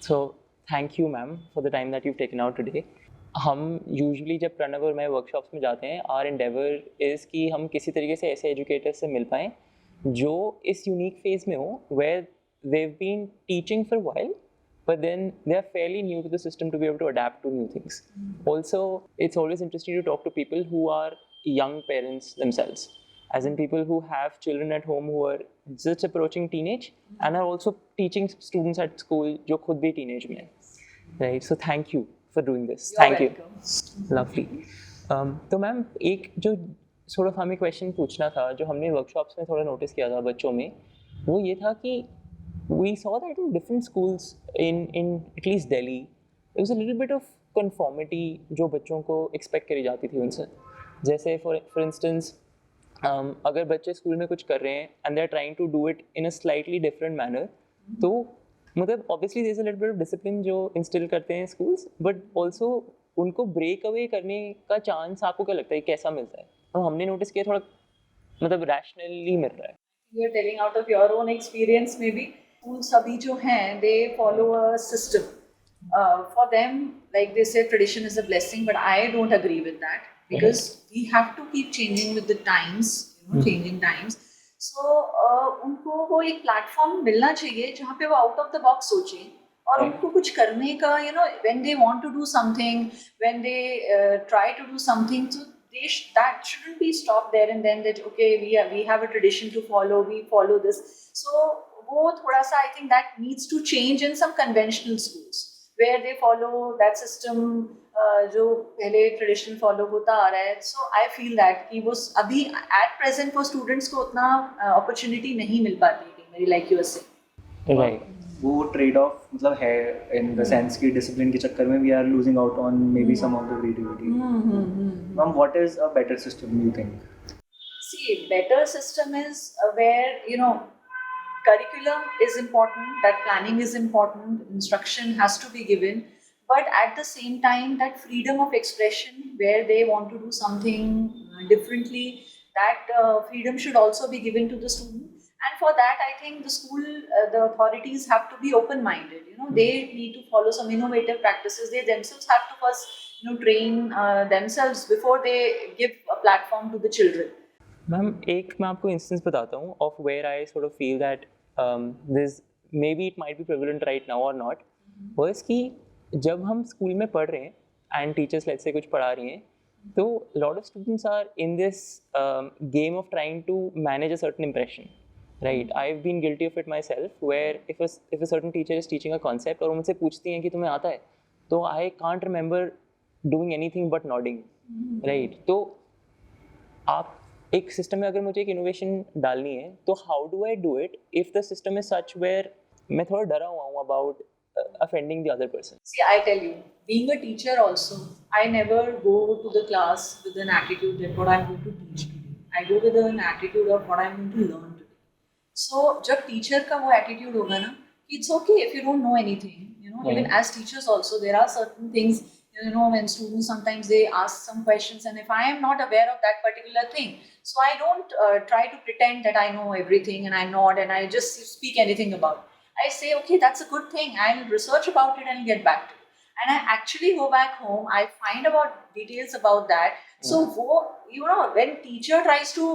So thank you ma'am for the time that you've taken out today. हम usually जब प्रणव और मैं workshops में जाते हैं, आर एंडेवर इज़ कि हम किसी तरीके से ऐसे एजुकेटर्स से मिल पाएँ जो इस यूनिक फेज़ में हो where they've been teaching for a while, but then they are fairly new to the system to be able to adapt to new things. Also, it's always interesting to talk to people who are young parents themselves, as in people who have children at home who are just approaching teenage and are also teaching students at school जो खुद भी teenage में हैं. Right, so thank you for doing this. You're Thank welcome. you. Lovely. तो ma'am एक जो sort of हमें question पूछना था, जो हमने वर्कशॉप्स में थोड़ा नोटिस किया था बच्चों में, वो ये था कि we saw that in different schools in at least Delhi, there was a little bit of conformity जो बच्चों को expect करी जाती थी उनसे. जैसे for instance, अगर बच्चे स्कूल में कुछ कर रहे हैं and they are trying to do it in a slightly different manner, तो मतलब obviously there is a little bit of discipline जो instill करते हैं schools, but also उनको break away करने का chance आपको क्या लगता है कैसा मिलता है? और हमने notice किया थोड़ा मतलब rationally मिल रहा है. You're telling out of your own experience maybe. Schools abhi jo hain, they follow a system. For them, like they say, tradition is a blessing, but I don't agree with that because we have to keep changing with the times, changing times. So उनको वो एक platform मिलना चाहिए जहाँ पे वो out of the box सोचें और उनको कुछ करने का, when they want to do something, when they try to do something, so that shouldn't be stopped there and then that okay we have a tradition to follow, we follow this. So वो थोड़ा सा I think that needs to change in some conventional schools where they follow that system जो पहले tradition follow होता आ रहा है. So I feel that कि वो अभी at present for students को उतना opportunity नहीं मिल पाती है, like you were saying. Right. वो ट्रेड ऑफ मतलब है इन द सेंस कि डिसिप्लिन के चक्कर में we are losing out on may be some of the creativity. Ma'am what is a better system you think? See, better system is where curriculum is important, that planning is important, instruction has to be given, but at the same time that freedom of expression where they want to do something differently, that freedom should also be given to the student. And for that, I think the school, the authorities have to be open-minded. They need to follow some innovative practices. They themselves have to first, train themselves before they give a platform to the children. Ma'am एक मैं आपको instance बताता हूँ of where I sort of feel that this may be it might be prevalent right now और not. Worse कि जब हम school में पढ़ रहे हैं एंड टीचर्स लेट्स से कुछ पढ़ा रही हैं, तो lot of students are in this game of trying to manage a certain impression. Right, I've been guilty of it myself, where if a certain teacher is teaching a concept और वो मुझसे पूछती हैं कि तुम्हें आता है, तो I can't remember doing anything but nodding. Right, तो आप एक सिस्टम में अगर मुझे एक इनोवेशन डालनी है तो how do I do it if the system is such where मैं थोड़ा डरा हुआ हूँ about offending the other person? See, I tell you, being a teacher also, I never go to the class with an attitude that what I'm going to teach today. I go with an attitude of what I'm going to learn today. So जब teacher का वो attitude होगा ना, it's okay if you don't know anything. Even as teachers also, there are certain things, when students sometimes they ask some questions, and if I am not aware of that particular thing, so I don't try to pretend that I know everything and I nod and I just speak anything about it. I say, okay, that's a good thing. I'll research about it and get back to it. And I actually go back home. I find about details about that. So, when teacher tries to,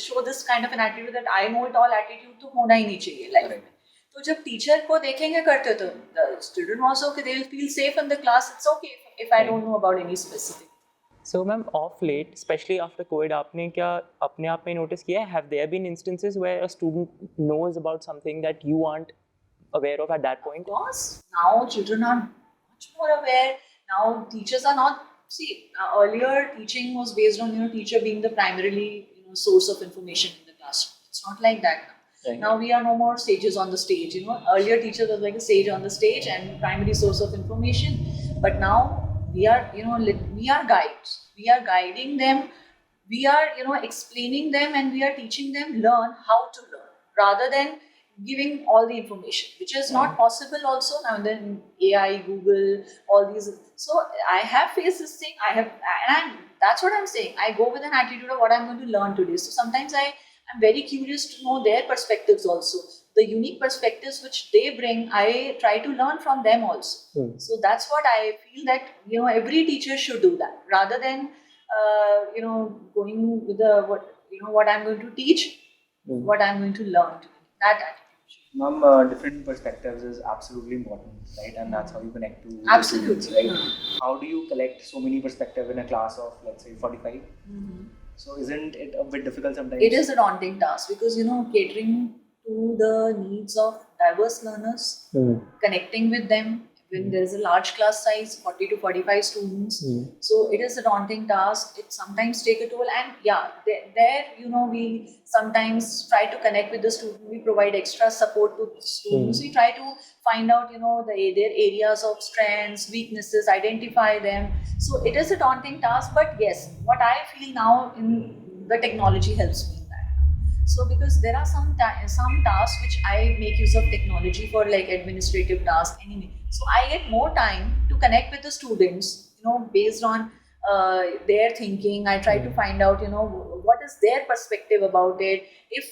show this kind of an attitude that I know it all attitude, तो होना ही नहीं चाहिए life में. तो जब teacher को देखेंगे करते तो the student also they will feel safe in the class. It's okay if I don't know about any specific. So ma'am, of late, especially after COVID, आपने क्या अपने आप में notice किया है? Have there been instances where a student knows about something that you aren't aware of at that point? Of course, now children are much more aware. Now teachers are not. See, earlier teaching was based on teacher being the primarily source of information in the classroom. It's not like that now. Right. Now we are no more sages on the stage. Earlier teacher was like a sage on the stage and primary source of information. But now we are we are guides. We are guiding them. We are explaining them and we are teaching them learn how to learn rather than giving all the information, which is not possible also now. And then AI, Google, all these. So I have faced this thing. And that's what I'm saying. I go with an attitude of what I'm going to learn today. So sometimes I'm very curious to know their perspectives also. the unique perspectives which they bring, I try to learn from them also. So that's what I feel, that every teacher should do that, rather than going with the what I'm going to teach, what I'm going to learn. That attitude. Ma'am, different perspectives is absolutely important, right? And that's how you connect to Absolutely. the students, right? How do you collect so many perspectives in a class of, let's say, 45? So isn't it a bit difficult sometimes? It is a daunting task, because catering to the needs of diverse learners, connecting with them when there is a large class size, 40 to 45 students. So it is a daunting task. It sometimes take a toll, and we sometimes try to connect with the student. We provide extra support to students. We try to find out their areas of strengths, weaknesses, identify them. So it is a daunting task, but yes, what I feel now in the technology helps me. So because there are some tasks which I make use of technology for, like administrative tasks anyway. So I get more time to connect with the students, based on their thinking. I try to find out, what is their perspective about it. If,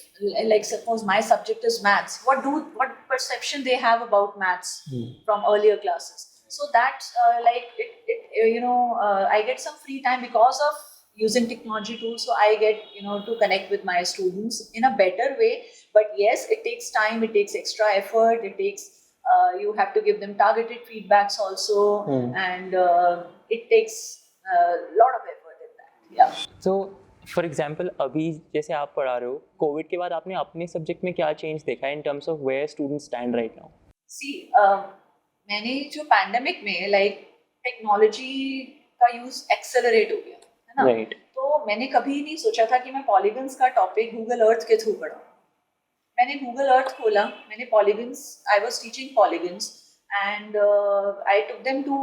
like, suppose my subject is maths, what perception they have about maths from earlier classes. So that's I get some free time because of using technology tools, so I get to connect with my students in a better way. But yes, it takes time, it takes extra effort, it takes you have to give them targeted feedbacks also, and it takes a lot of effort in that. Yeah. So for example, अभी जैसे आप पढ़ा रहे हो, Covid के बाद आपने अपने सब्जेक्ट में क्या चेंज देखा है in terms of where students stand right now? See, मैंने जो पैंडेमिक में टेक्नोलॉजी का यूज एक्सेलरेट हो गया, Right. तो मैंने कभी नहीं सोचा था कि मैं पॉलीगन्स का टॉपिक गूगल अर्थ के थ्रू पढ़ाऊँ. मैंने गूगल अर्थ खोला, मैंने polygons, I was teaching polygons, and I took them to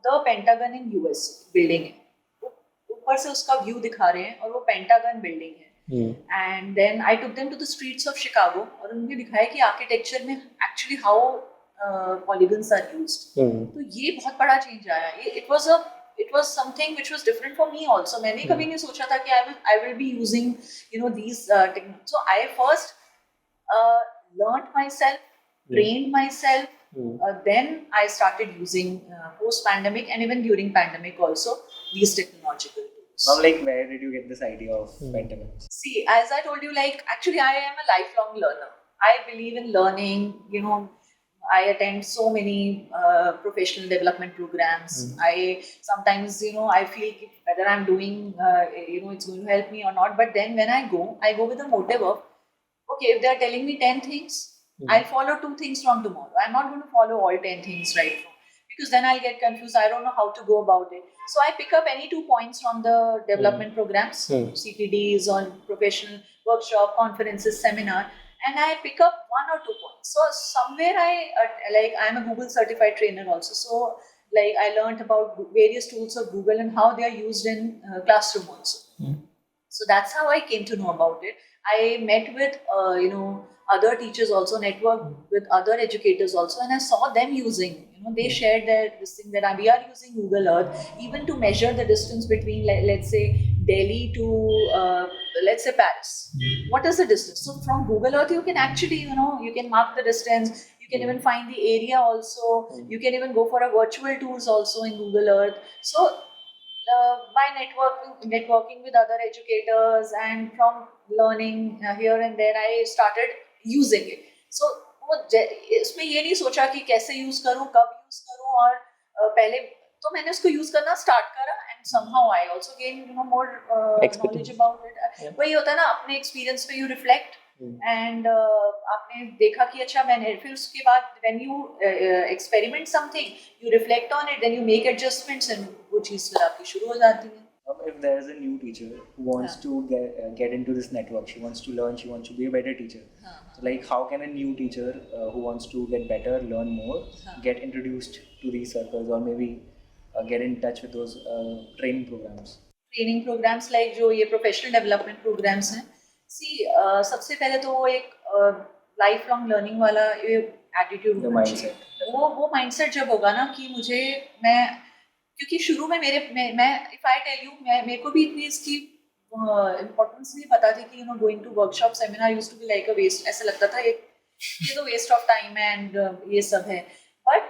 the Pentagon in US. Building है, ऊपर से उसका व्यू दिखा रहे हैं और वो पेंटागन बिल्डिंग है. And then I took them to the streets of Chicago, और उन्होंने दिखाया कि आर्किटेक्चर में actually how polygons are used. तो ये बहुत बड़ा चेंज आया. It was something which was different for me also. मैंने कभी नहीं सोचा था कि I will be using these techniques. So I first learned myself, trained myself. Then I started using post pandemic and even during pandemic also these technological tools. Mom, where did you get this idea of pandemic? See, as I told you, actually I am a lifelong learner. I believe in learning. I attend so many professional development programs. I sometimes, I feel whether I'm doing, it's going to help me or not. But then when I go with the motive of, okay, if they're telling me 10 things, I'll follow 2 things from tomorrow. I'm not going to follow all 10 things right from, because then I'll get confused. I don't know how to go about it. So I pick up any 2 points from the development programs, CPDs or professional workshop, conferences, seminar. And I pick up 1 or 2 points. So somewhere I'm a Google certified trainer also. So I learned about various tools of Google and how they are used in classroom also. So that's how I came to know about it. I met with other teachers also, networked with other educators also, and I saw them using. They shared this thing that we are using Google Earth even to measure the distance between, let's say, Delhi to let's say Paris. What is the distance? So from Google Earth you can actually you can mark the distance. You can even find the area also. You can even go for a virtual tours also in Google Earth. So by networking with other educators and from learning here and there, I started using it. So इसमें ये नहीं सोचा कि कैसे use करूं, कब use करूं, और पहले तो मैंने उसको यूज करना स्टार्ट करा, and somehow I also gained more knowledge about it. वही होता है ना, अपने एक्सपीरियंस पे यू रिफ्लेक्ट, एंड आपने देखा कि अच्छा मैंने, फिर उसके बाद when you experiment something, you reflect on it, then you make adjustments, and वो चीज़ फिर आपकी शुरू हो जाती है. If there is a new teacher who wants to get into this network, she wants to learn, she wants to be a better teacher. So how can a new teacher who wants to get better, learn more, get introduced to these circles, or maybe get in touch with those training programs? Training programs like जो ये professional development programs हैं. See, सबसे पहले तो वो एक lifelong learning वाला ये attitude होना चाहिए. वो mindset जब होगा ना कि मैं क्योंकि शुरू में मैं if I tell you, मेरे को भी इतनी इसकी importance नहीं पता थी कि going to workshop, seminar used to be like a waste. ऐसा लगता था ये तो वेस्ट ऑफ टाइम एंड ये सब है. बट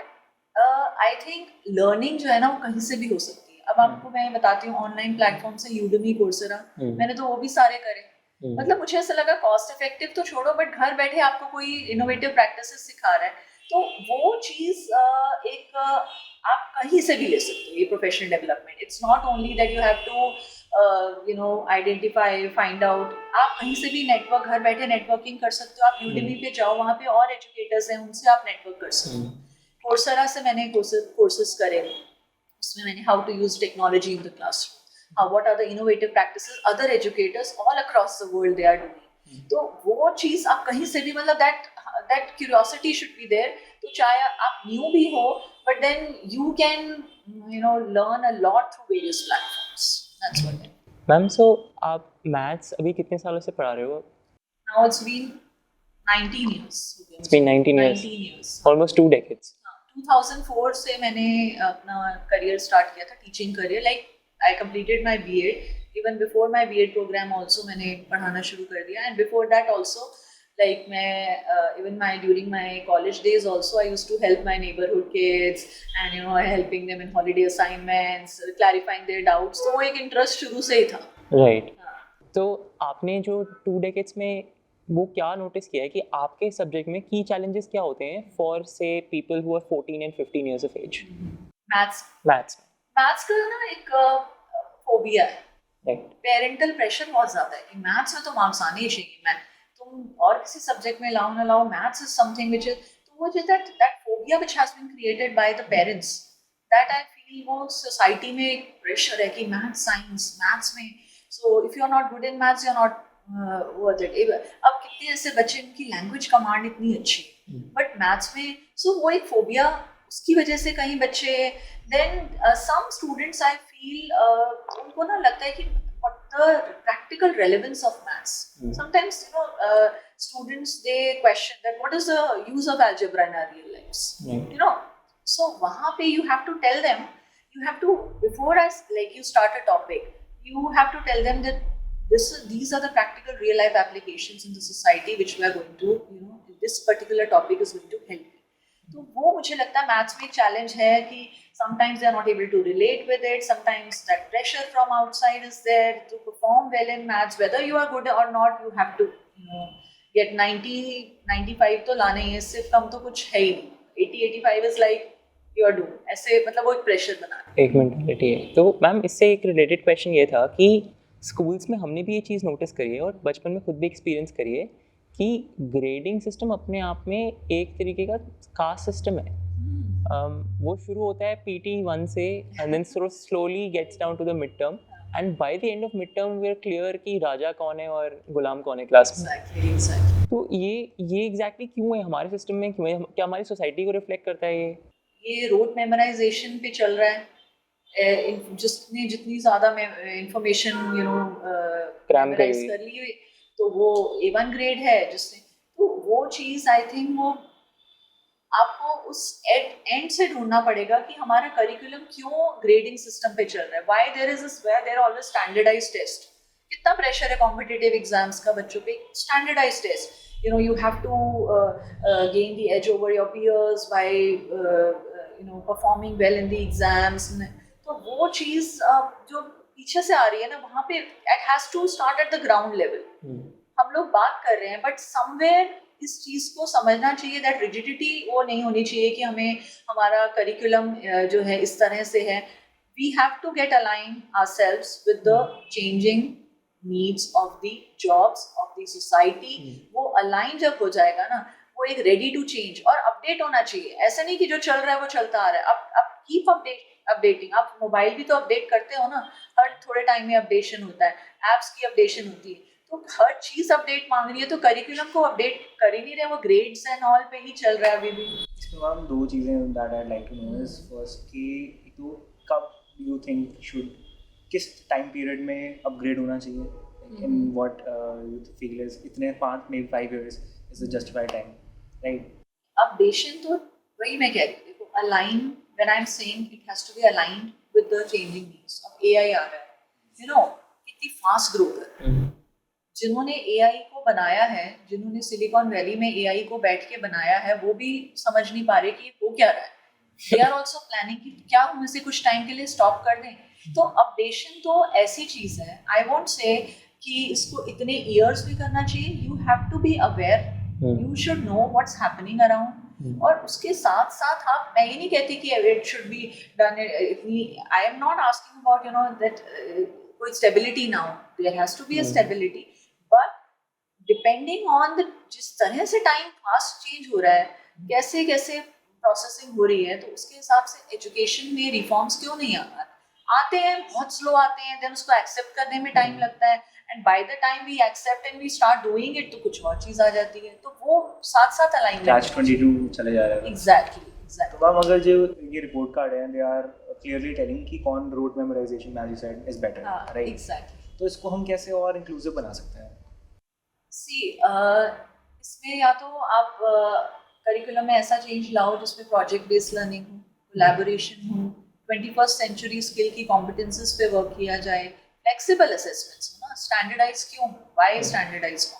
आई थिंक लर्निंग जो है ना वो कहीं से भी हो सकती है. अब आपको मैं बताती हूँ, ऑनलाइन प्लेटफॉर्म से यूडेमी, कोर्सेरा, मैंने तो वो भी सारे करे. मतलब मुझे ऐसा लगा कॉस्ट इफेक्टिव तो छोड़ो, बट घर बैठे आपको कोई इनोवेटिव प्रैक्टिसेस सिखा रहा है, तो वो चीज एक आप कहीं से भी ले सकते हो. ये professional development, it's not only that you have to identify, find out. आप कहीं से भी नेटवर्क, घर बैठे नेटवर्किंग कर सकते हो. आप यूडेमी पे जाओ, वहाँ पे और एजुकेटर्स हैं, उनसे आप नेटवर्क कर सकते हो. कोर्सेरा से मैंने कोर्सेज करे, उसमें मैंने how to use technology in the classroom, what are the innovative practices other educators all across the world they are doing. तो वो चीज आप कहीं से भी, मतलब that curiosity should be there. तो चाहे आप न्यू भी हो, but then you can learn a lot through various platforms. That's what I mean. Ma'am, so आप मैथ्स अभी कितने सालों से पढ़ा रहे हो? Now it's been 19 years. It's been 19 years. 19 years. Almost 2 decades. 2004 से मैंने अपना करियर स्टार्ट किया था, teaching career. Like I completed my B.Ed. Even before my B.Ed program also मैंने पढ़ाना शुरू कर दिया. And before that also, like मैं even during my college days also I used to help my neighborhood kids and helping them in holiday assignments, clarifying their doubts. तो वो एक interest शुरू से ही था. Right. तो आपने जो 2 decades में वो क्या नोटिस किया है कि आपके सब्जेक्ट में की चैलेंजेस क्या होते हैं for say people who are 14 and 15 years of age? Maths का ना एक फोबिया है. पेरेंटल प्रेशर बहुत ज्यादा है कि मैथ्स में तो मार्क्स आने ही चाहिए. मैं तुम और किसी सब्जेक्ट में लाओ ना लाओ, maths is something which is, तो वो जो that phobia which has been created by the parents, that I feel वो सोसाइटी में एक प्रेशर है कि मैथ्स, साइंस, मैथ्स में, so if you are not good in maths you are not worth it. अब कितने ऐसे बच्चे, उनकी लैंग्वेज कमांड इतनी अच्छी है, बट मैथ्स में, सो वो एक फोबिया, उसकी वजह से कहीं बच्चे, then some students I feel उनको ना लगता है कि what the practical relevance of maths. Sometimes students they question that what is the use of algebra in our real lives. So वहाँ पे you have to tell them, you have to, before like you start a topic, you have to tell them that these are the practical real life applications in the society which we are going to, this particular topic is going to help you. तो वो मुझे लगता है maths में एक challenge है कि sometimes they are not able to relate with it, sometimes that pressure from outside is there to perform well in maths, whether you are good or not, you have to get 90-95 तो लाने ही है, सिर्फ कम तो कुछ है ही नहीं. 80-85 is like you are doomed. ऐसे मतलब वो एक प्रेशर बना एक मेंटालिटी है. तो मैम इससे एक रिलेटेड क्वेश्चन ये था कि स्कूल्स में हमने भी ये चीज़ नोटिस करी है और बचपन में खुद भी एक्सपीरियंस करी है कि ग्रेडिंग सिस्टम अपने आप में एक तरीके का कास्ट सिस्टम है. वो शुरू होता है PT 1 से and then slowly gets down to the mid term, and by the end of mid term we are clear कि राजा कौन है और गुलाम कौन है क्लास में. Exactly. तो ये एग्जैक्टली क्यों है हमारे सिस्टम में, क्यों है, क्या हमारी सोसाइटी को रिफ्लेक्ट करता है ये रोड मेमोराइजेशन पे चल रहा है. जितनी ज़्यादा इंफॉर्मेशन क्रैम कर ली तो वो A1 ग्रेड है जिसने, तो वो चीज़ आई थिंक वो आपको उस एंड से ढूंढना पड़ेगा कि हमारा करिकुलम क्यों ग्रेडिंग सिस्टम पे चल रहा है. Why there is this, where there always standardised test. कितना प्रेशर है कॉम्पिटिटिव एग्जाम्स का बच्चों पे, standardised test. you have to gain the edge over your peers by performing well in the exams. तो वो चीज़ जो पीछे से आ रही है ना, वहाँ पे it has to start at the ground level. हम लोग बात कर रहे हैं बट समवेयर इस चीज़ को समझना चाहिए दैट रिजिडिटी वो नहीं होनी चाहिए कि हमें हमारा करिकुलम जो है इस तरह से है. We have to get align ourselves with the changing needs of the jobs of the society. वो अलाइन जब हो जाएगा ना, वो एक रेडी टू चेंज और अपडेट होना चाहिए. ऐसा नहीं कि जो चल रहा है वो चलता आ रहा है. अब कीप अपडेटिंग. आप मोबाइल भी तो अपडेट करते हो ना, हर थोड़े टाइम में अपडेशन होता है, एप्स की अपडेशन होती है, तो हर चीज अपडेट मांग रही है. तो करिकुलम को अपडेट कर ही नहीं रहे, वो ग्रेड्स एंड ऑल पे ही चल रहा है अभी भी. इसमें मैम दो चीज़ें that I like to know is first कि तो कब यू थिंक शुड, किस टाइम पीरियड में अपग्रेड होना चाहिए, in what you feel is इतने 5 may be 5 years is the justified time, right? Updation तो वही मैं कह रही हूँ, देखो align, when I am saying it has to be aligned with the changing needs. अब AI आ रहा है, कितनी फास्ट ग्रोथ है. जिन्होंने एआई को बनाया है, जिन्होंने सिलिकॉन वैली में एआई को बैठ के बनाया है, वो भी समझ नहीं पा रहे कि वो क्या रहा है. दे आर ऑल्सो प्लानिंग कि क्या हम इसे कुछ टाइम के लिए स्टॉप कर दें. तो अपडेशन तो ऐसी चीज है, आई वोंट से कि इसको इतने ईयर्स भी करना चाहिए. You have to be aware, you should know what's happening around. और उसके साथ साथ आप, मैं ये नहीं कहती कि इट शुड बी डन इतनी, I am not asking about you know that कोई स्टेबिलिटी ना हो. There has to be a stability, but depending on the, जिस तरह से टाइम फास्ट चेंज हो रहा है, कैसे कैसे प्रोसेसिंग हो रही है, तो उसके हिसाब से एजुकेशन में रिफॉर्म्स क्यों नहीं आते हैं. बहुत स्लो आते हैं, देन उसको एक्सेप्ट करने में टाइम लगता है, and by the time we accept and we start doing it, तो कुछ और चीज आ जाती है. तो वो साथ साथ अलाइनमेंट कैच 22 चले जा रहा है. एग्जैक्टली. तो मैम अगर जो ये रिपोर्ट कार्ड है, दे आर क्लियरली टेलिंग कि कौन rote memorisation as you said is better, right? Exactly. तो इसको हम कैसे और इंक्लूसिव बना सकते हैं? सी इसमें या तो आप करिकुलम में ऐसा चेंज लाओ जिसमें प्रोजेक्ट बेस्ड लर्निंग हो, कोलैबोरेशन हो, 21st सेंचुरी स्किल की कॉम्पिटेंसेस पे वर्क किया जाए, फ्लेक्सिबल असेसमेंट्स हो ना. स्टैंडर्डाइज क्यों, व्हाई स्टैंडर्डाइज हो?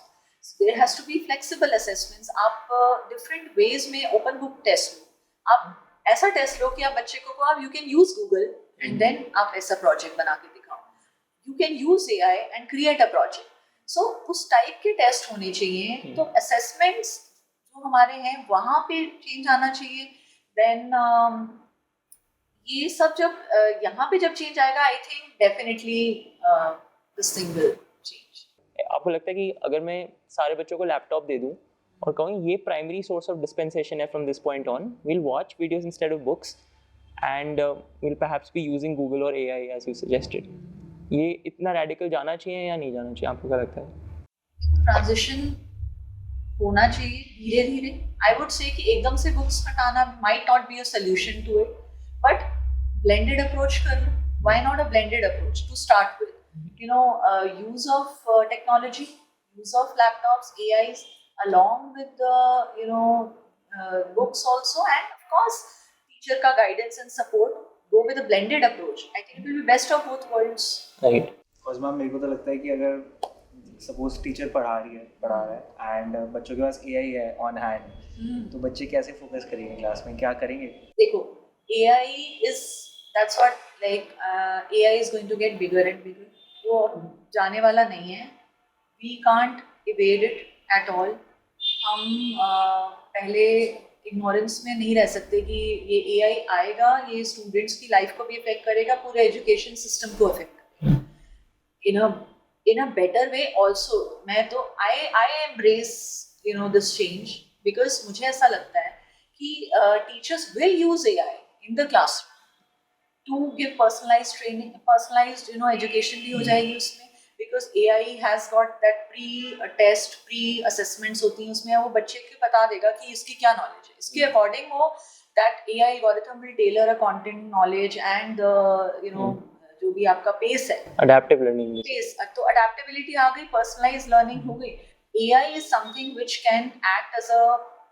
There has to be flexible assessments. आप डिफरेंट वेज में ओपन बुक टेस्ट लो. आप ऐसा टेस्ट लो कि आप बच्चे को आप you can use Google and then आप ऐसा प्रोजेक्ट बना के दिखाओ. You can use AI and create a project. सो उस टाइप के टेस्ट होने चाहिए. तो असेसमेंट्स जो हमारे हैं वहाँ पे चेंज आना चाहिए. देन ये सब जब यहाँ पे जब चेंज आएगा, I think definitely this thing will change. आपको लगता है कि अगर मैं सारे बच्चों को लैपटॉप दे दूं और कहूँ ये प्राइमरी सोर्स ऑफ डिस्पेंसेशन है from this point on, we'll watch videos instead of books and will perhaps be using Google और एआई एज यू सजेस्टेड, ये इतना रेडिकल जाना चाहिए या नहीं जाना चाहिए? आपको क्या लगता है? ट्रांजिशन होना चाहिए धीरे धीरे. आई वुड से कि एकदम से बुक्स हटाना might not be a solution to it, but blended approach कर लो. Why not a blended approach to start with? You know, use of technology, use of laptops, AIs, along with the books also, and of course teacher ka guidance and support. Go with a blended approach. I think it will be best of both worlds. Right. Because ma'am मेरे को तो लगता है कि अगर suppose teacher पढ़ा रहा है एंड बच्चों के पास AI है ऑन हैंड, तो बच्चे कैसे फोकस करेंगे क्लास में, क्या करेंगे? देखो, AI is, that's what, like AI is going to get bigger and bigger. वो जाने वाला नहीं है. We can't evade it at all. हम पहले इग्नोरेंस में नहीं रह सकते कि ये AI आएगा, ये स्टूडेंट्स की लाइफ को भी अफेक्ट करेगा, पूरे एजुकेशन सिस्टम को अफेक्ट करेगा. in a better way also. मैं तो I embrace this change, because मुझे ऐसा लगता है कि teachers will use AI in the classroom to give personalized training, personalized education भी हो जाएगी उसमें. Because AI has got that pre-test, pre-assessments होती हैं उसमें, वो बच्चे को बता देगा कि इसकी क्या नॉलेज है. इसके अकॉर्डिंग वो that AI algorithm will tailor a content knowledge and जो भी आपका पेस है, adaptive learning पेस. तो adaptability आ गई, personalized learning हो गई. AI is something which can act as a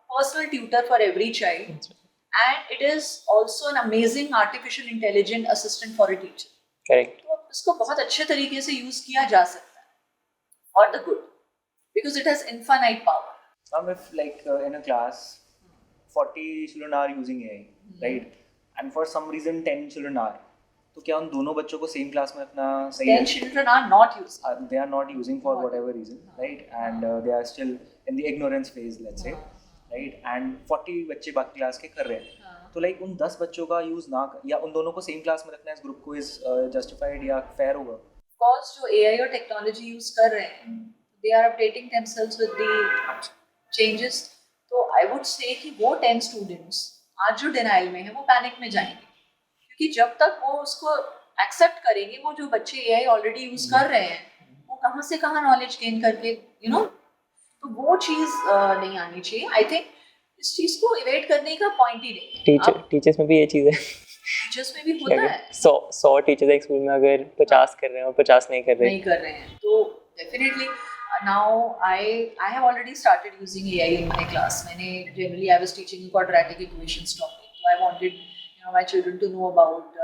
personal tutor for every child, and it is also an amazing artificial intelligent assistant for a teacher. Correct. तो इसको बहुत अच्छे तरीके से यूज किया जा सकता है for the good, because it has infinite power. If like in a class 40 children are using AI, right, and for some reason 10 children are, तो क्या उन दोनों बच्चों को सेम क्लास में रखना सही है? 10 children are not using. They are not using for whatever reason, right, and they are still in the ignorance phase, let's say, right, and 40 बच्चे बाकी क्लास के कर रहे हैं. तो लाइक उन 10 बच्चों का यूज ना, या उन दोनों को सेम क्लास में रखना इस ग्रुप को इज जस्टिफाइड या फेयर होगा? Because जो AI और टेक्नोलॉजी यूज कर रहे हैं, they are updating themselves with the changes. तो I would say कि वो 10 students आज जो डिनाइल में है वो पैनिक में जाएंगे, क्योंकि जब तक वो उसको एक्सेप्ट करेंगे, वो जो बच्चे AI ऑलरेडी यूज कर रहे हैं, वो कहाँ से कहाँ नॉलेज गेन करके तो वो चीज़ नहीं आनी चाहिए. आई थिंक इस चीज को इवेट करने का पॉइंट ही नहीं. टीचर्स में भी ये चीज़ है. टीचर्स में भी होता है. 100 टीचर्स एक स्कूल में अगर 50 कर रहे हैं और 50 नहीं कर रहे हैं, तो definitely now I have already started using AI in my class. मैंने generally I was teaching quadratic equations topic, तो I wanted my children to know about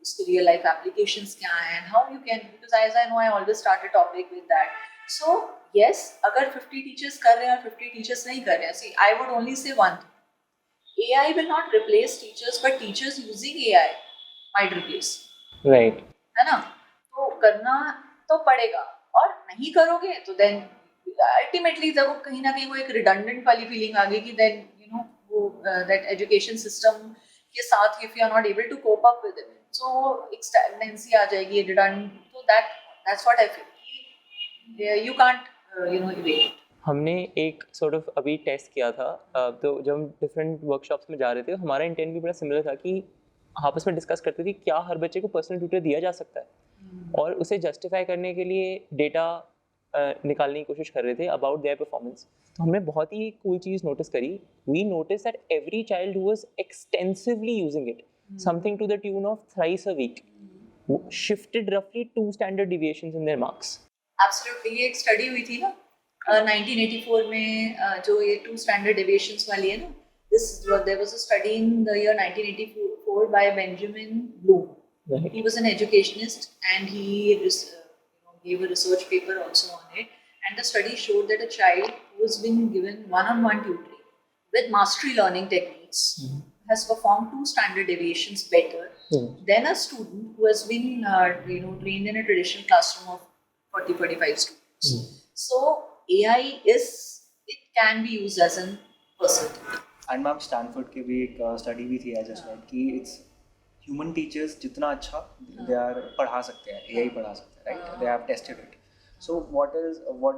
इसके रियल लाइफ एप्लीकेशंस क्या हैं, and how you can, because as I know I always start a topic with that. So yes, अगर 50 teachers कर रहे हैं और 50 teachers नहीं कर रहे हैं, see, I would only say one thing. AI will not replace teachers, but teachers using AI might replace. Right. है ना? तो करना तो पड़ेगा, और नहीं करोगे तो then ultimately जब कहीं ना कहीं वो एक redundant वाली feeling आ गई कि then you know वो that education system के साथ if you are not able to cope up with it, so एक stagnancy आ जाएगी, redundant, so that's what I feel. You can't you know evade it. हमने एक sort of अभी test किया था, तो जब हम डिफरेंट वर्कशॉप्स में जा रहे थे, हमारा इंटेंट भी बड़ा सिमिलर था कि आपस में डिस्कस करते थे क्या हर बच्चे को पर्सनल ट्यूटर दिया जा सकता है, और उसे जस्टिफाई करने के लिए डेटा निकालने की कोशिश कर रहे थे अबाउट देयर परफॉर्मेंस. तो हमने बहुत ही कूल चीज़ नोटिस करी. We notice that every child who was extensively using it, something to the tune of thrice a week, shifted roughly 2 standard deviations in their marks. Absolutely. ये एक study हुई थी ना 1984 में, जो ये 2 standard deviations वाली है ना, there was a study in the year 1984 by Benjamin Bloom. Right. He was an educationist and he gave a research paper also on it, and the study showed that a child who has been given one-on-one tutoring with mastery learning techniques has performed 2 standard deviations better than a student who has been trained in a traditional classroom of 40-45 students. So AI can be used as an person. And ma'am Stanford के भी एक study भी थी as a slide कि it's human teachers जितना अच्छा they are पढ़ा सकते हैं, एआई पढ़ा सकते हैं, right? They have tested it. So what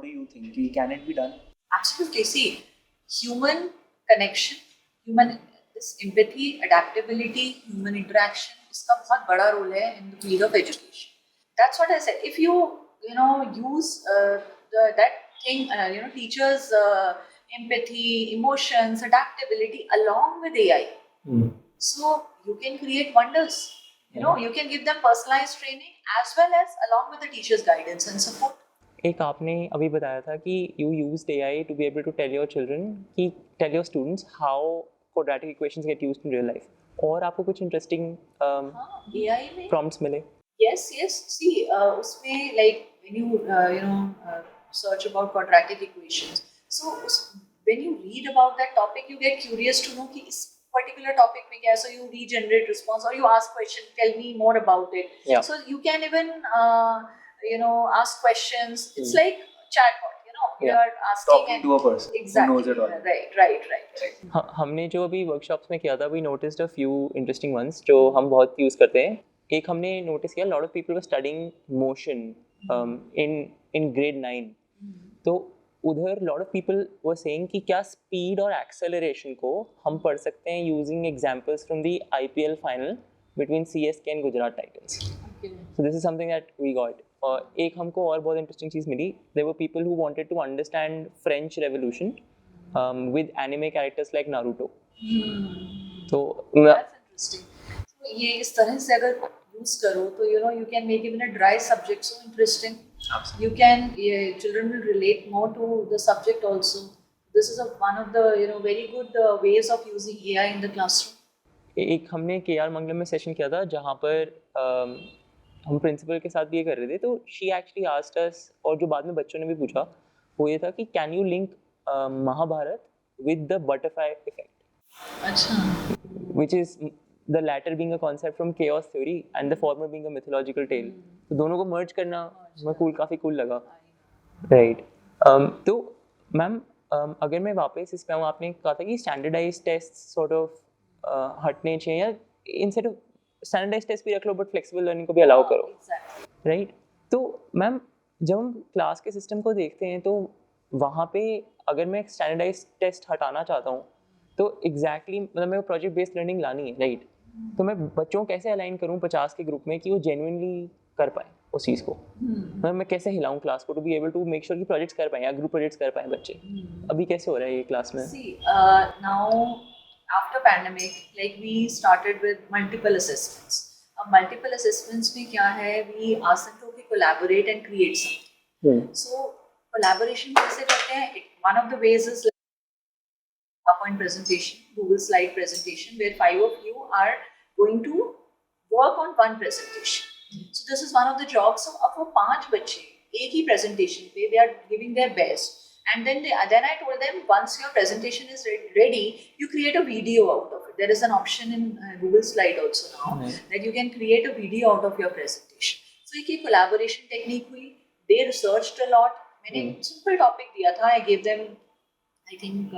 do you think कि can it be done? Absolutely. See, human connection, this empathy, adaptability, human interaction, इसका बहुत बड़ा रोल है in the field of education. That's what I said. If you use that thing, teachers empathy, emotions, adaptability along with AI, so you can create wonders. You can give them personalized training as well as along with the teacher's guidance and support. एक आपने अभी बताया था कि you used AI to be able to tell your students how quadratic equations get used in real life. और आपको कुछ interesting AI में prompts मिले? Yes. See, उसमें like when you search about quadratic equations, so when you read about that topic, you get curious to know कि इस particular topic में क्या है. So you regenerate response or you ask question, tell me more about it. Yeah. So you can even ask questions. It's like chatbot. You are asking Talking to a person exactly. who knows it all. Right. हमने जो अभी workshops में किया था, we noticed a few interesting ones जो हम बहुत use करते हैं. एक हमने नोटिस किया, lot of people were studying motion in grade 9. तो उधर lot of people were saying कि क्या speed और acceleration को हम पढ़ सकते हैं using examples from the IPL final between CSK and Gujarat Titans. Okay. So this is something that we got. एक हमको और बहुत interesting cheese milli. There were people who wanted to understand French Revolution with anime characters like Naruto. So That's interesting. So ये इस तरह से अगर use करो तो you can make even a dry subject so interesting. Absolutely. You can children will relate more to the subject also. This is one of the very good ways of using AI in the classroom. एक हमने KR मंगलम में session किया था जहाँ पर हम principal के साथ भी ये कर रहे थे. तो शी एक्चुअली आस्क्ड अस, और जो बाद में बच्चों ने भी पूछा, वो ये था कि can you link Mahabharata with the butterfly effect, अच्छा, which is the latter being a concept from chaos theory and the former being a mythological tale. तो दोनों को merge करना हमें काफ़ी cool लगा, right? तो मैम अगर मैं वापस इस पे आऊँ, आपने कहा था कि standardized tests sort of हटने चाहिए, या instead of standardized test भी रख लो but flexible learning को भी allow करो, right? तो मैम जब हम क्लास के सिस्टम को देखते हैं तो वहाँ पे अगर मैं standardized test हटाना चाहता हूँ तो exactly मतलब मेरे को project based learning लानी है, right? तो मैं बच्चों कैसे अलाइन करूँ 50 के ग्रुप में कि वो जेन्युइनली कर पाए उस चीज़ को? मैं कैसे हिलाऊँ क्लास को to be able to make sure कि प्रोजेक्ट्स कर पाएँ या ग्रुप प्रोजेक्ट्स कर पाएँ बच्चे? अभी कैसे हो रहा है ये क्लास में? See, now after pandemic, like we started with multiple assessments. अब multiple assessments में क्या है, we ask them to collaborate and create something. So collaboration कैसे करते हैं? One of the ways is PowerPoint presentation, Google slide presentation, where 5 of you are going to work on one presentation. So this is one of the jobs. So अब वो 5 बच्चे एक ही presentation पे they are giving their best. And then I told them, once your presentation is ready, you create a video out of it. There is an option in Google Slide also now that you can create a video out of your presentation. So एक collaboration technique हुई. They researched a lot. मैंने simple topic दिया था. I gave them, I think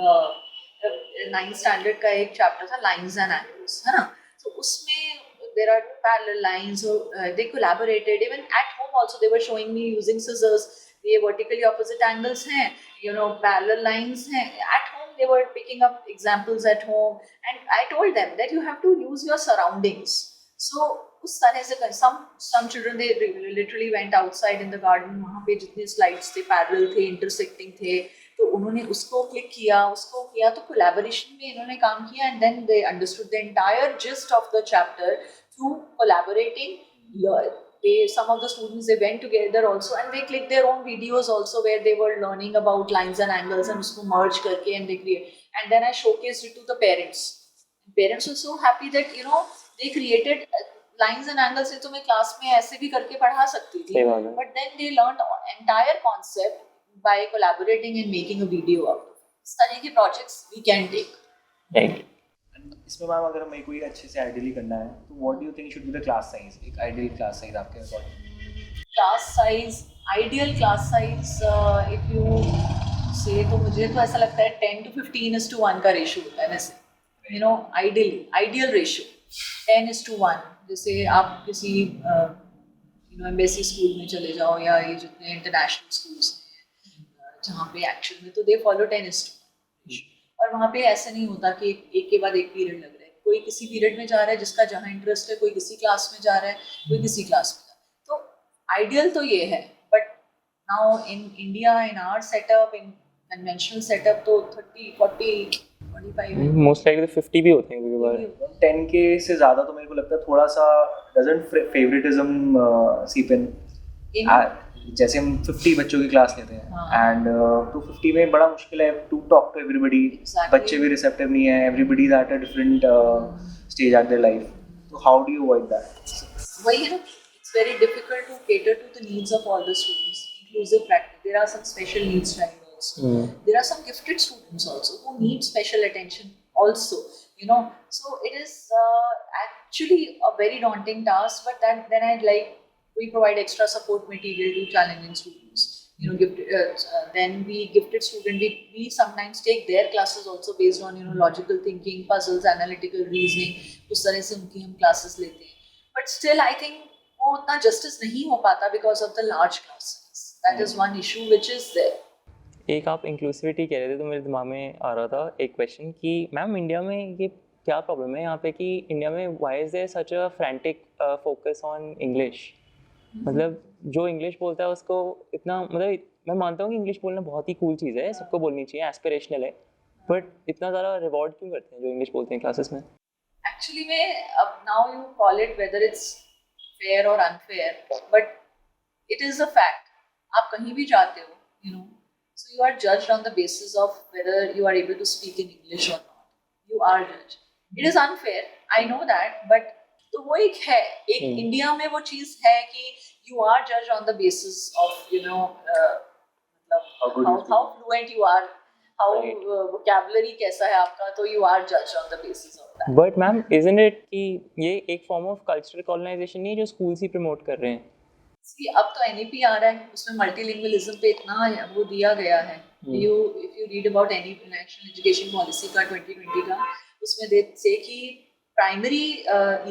9th standard का एक chapter था, lines and angles, है ना? So उसमें there are parallel lines. So they collaborated. Even at home also they were showing me using scissors. ये vertically opposite angles हैं, parallel lines हैं. At home they were picking up examples at home, and I told them that you have to use your surroundings. So उस तरह से some children they literally went outside in the garden. वहाँ पे जितने slides थे parallel थे, intersecting थे, तो उन्होंने उसको click किया, उसको किया, तो collaboration में इन्होंने काम किया, and then they understood the entire gist of the chapter through collaborating. Some of the students, they went together also, and they clicked their own videos also where they were learning about lines and angles, and usko merge karke and they create. And then I showcased it to the parents. Parents were so happy that they created lines and angles. तो मैं class में ऐसे भी करके पढ़ा सकती थी, but then they learned entire concept by collaborating and making a video out of it. इस तरह के projects we can take. Right. इसमें मैम अगर हमें कोई अच्छे से आइडियली करना है तो what do you think should be the class size, एक आइडियल क्लास साइज आपके according? Class size, ideal class size if you से, तो मुझे तो ऐसा लगता है 10 to 15:1 का रेशियो होता है वैसे, आइडियल रेशियो 10:1. जैसे आप किसी एम्बेसी स्कूल में चले जाओ, या ये जितने इंटरनेशनल स्कूल्स हैं जहाँ पे एक्चुअल में तो दे फॉलो 10:1. और वहाँ पे ऐसा नहीं होता कि एक के बाद एक पीरियड लग रहा है. कोई किसी पीरियड में जा रहा है जिसका जहाँ इंटरेस्ट है, कोई किसी क्लास में जा रहा है, कोई किसी क्लास में जा रहा है. तो आइडियल तो ये है, but now in India, in our setup, in conventional setup, तो 30, 40, 45 मोस्ट लाइकली 50 भी होते हैं कई बार. 10 के से ज़्यादा तो मेरे को लगता है थोड़ा सा डजंट फेवरेटिज्म सीप इन. जैसे हम 50 बच्चों की क्लास लेते हैं एंड तो 50 में बड़ा मुश्किल है टू टॉक टू एवरीबडी. बच्चे भी रिसेप्टिव नहीं है, everybody is at a different stage at their life. तो how do you avoid that? वही है ना, it's very difficult to cater to the needs of all the students. Inclusive practice, there are some special needs child also. There are some gifted students also who need special attention also, so it is actually a very daunting task, but then I'd like, we provide extra support material to challenging students. Then we gifted student, we sometimes take their classes also based on logical thinking, puzzles, analytical reasoning. उस तरह से उनकी हम classes लेते हैं. But still I think वो उतना justice नहीं हो पाता because of the large classes. That is one issue which is there. एक आप इंक्लूसिविटी कह रहे थे तो मेरे दिमाग में आ रहा था एक क्वेश्चन कि मैम इंडिया में ये क्या प्रॉब्लम है यहाँ पे कि इंडिया में why is there such a frantic focus on English. मतलब जो इंग्लिश बोलता है उसको इतना, मतलब मैं मानता हूँ कि इंग्लिश बोलना बहुत ही कूल चीज़ है, सबको बोलनी चाहिए, एस्पिरेशनल है, बट इतना ज़्यादा रिवॉर्ड क्यों करते हैं जो इंग्लिश बोलते हैं क्लासेस में? एक्चुअली में अब now you call it whether it's fair और unfair, but it is a fact. आप कहीं भी जाते हो, so you are judged on the basis of whether you are able to speak in English or not. You are judged. It is unfair, I know that, but तो वो एक है, एक इंडिया में वो चीज है कि you are judged on the basis of मतलब how fluent you are, how vocabulary कैसा है आपका, तो you are judged on the basis of that. But ma'am, isn't it कि ये एक form of cultural colonization नहीं है जो schools ही promote कर रहे हैं? See, अब तो NEP आ रहा है, उसमें multilingualism पे इतना वो दिया गया है. If you read about NEP, National Education Policy का 2020 का, उसमें they say कि प्राइमरी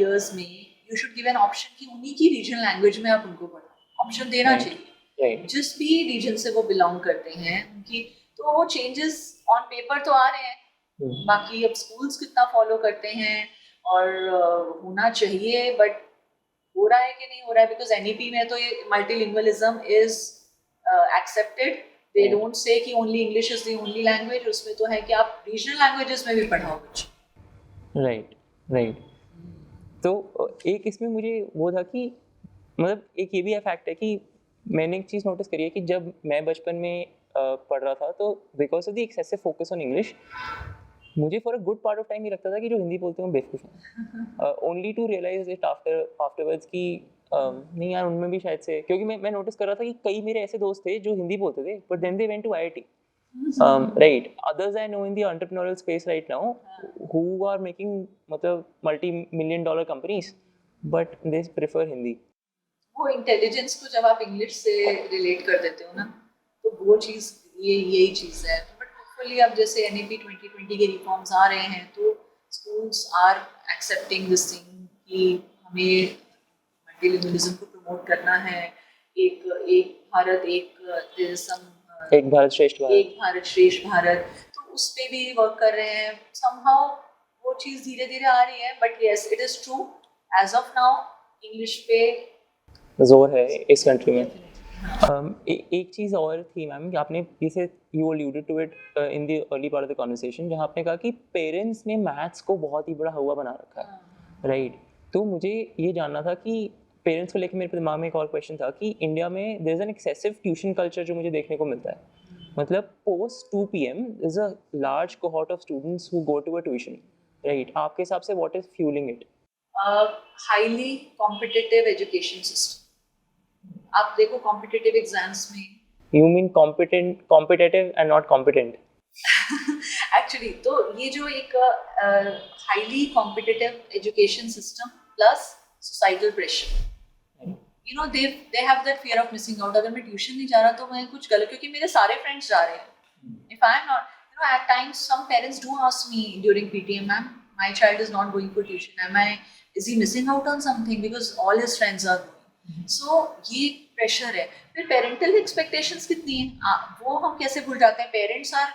ईयर्स में you should give an option कि उन्हीं की रीजनल लैंग्वेज में आप उनको पढ़ाओ. ऑप्शन देना चाहिए. जिस भी रीजन से वो बिलोंग करते हैं उनकी, तो वो चेंजेस ऑन पेपर तो आ रहे हैं, बाकी अब स्कूल्स कितना फॉलो करते हैं और होना चाहिए, बट हो रहा है कि नहीं हो रहा है. बिकॉज NEP में तो ये multilingualism is accepted. They don't say कि only English is the only language. उसमें तो है कि आप रीजनल लैंग्वेजेस में भी पढ़ाओ बच्चे. राइट. तो एक इसमें मुझे वो था कि मतलब एक ये भी फैक्ट है कि मैंने एक चीज़ नोटिस करी है कि जब मैं बचपन में पढ़ रहा था तो because of the excessive focus on English मुझे for a good part of time ये लगता था कि जो हिंदी बोलते हैं वो बेवकूफ़ हैं. Only to realise it afterwards कि नहीं यार, उनमें भी शायद से, क्योंकि मैं नोटिस कर रहा था कि कई मेरे ऐसे दोस्त थे जो हिंदी बोलते थे but then they went to IIT. Right. Others I know in the entrepreneurial space right now who are making मतलब multi-million dollar companies, but they prefer Hindi. वो इंटेलिजेंस को जब आप इंग्लिश से रिलेट कर देते हो ना, तो वो चीज़ यही चीज़ है. बट होपफुली अब जैसे NAP 2020 के रिफॉर्म्स आ रहे हैं तो schools are accepting this thing कि हमें मल्टीलिंगुअलिज्म को प्रमोट करना है. एक भारत एक भारत श्रेष्ठ भारत, तो उस पे भी वर्क कर रहे हैं. समहाउ वो चीज़ धीरे धीरे आ रही है. But yes, it is true, as of now English पे जोर है इस कंट्री में. एक चीज़ और थी मैम कि आपने जैसे you alluded to it in the early part of the conversation, जहाँ आपने कहा कि पेरेंट्स ने मैथ्स को बहुत ही बड़ा हवा बना रखा है, राइट? तो मुझे ये जानना था कि पेरेंट्स को लेकर मेरे दिमाग में एक और क्वेश्चन था कि इंडिया में there is an excessive tuition culture जो मुझे देखने को मिलता है. मतलब post 2 PM is a large cohort of students who go to a tuition, right? आपके हिसाब से what is fuelling it? Highly competitive education system. आप देखो कॉम्पिटिटिव एग्जाम्स में, you mean competitive and not competent? Actually तो ये जो एक highly competitive education system plus societal pressure, you know they have that fear of missing out. अगर मैं tuition नहीं जा रहा तो मैं कुछ गलत, क्योंकि मेरे सारे फ्रेंड्स जा रहे हैं. If I am not, you know, at times some parents do ask me during PTM, ma'am my child is not going for tuition, is he missing out on something because all his friends are going. So ये pressure है. फिर parental expectations कितनी हैं वो हम कैसे भूल जाते हैं. Parents are,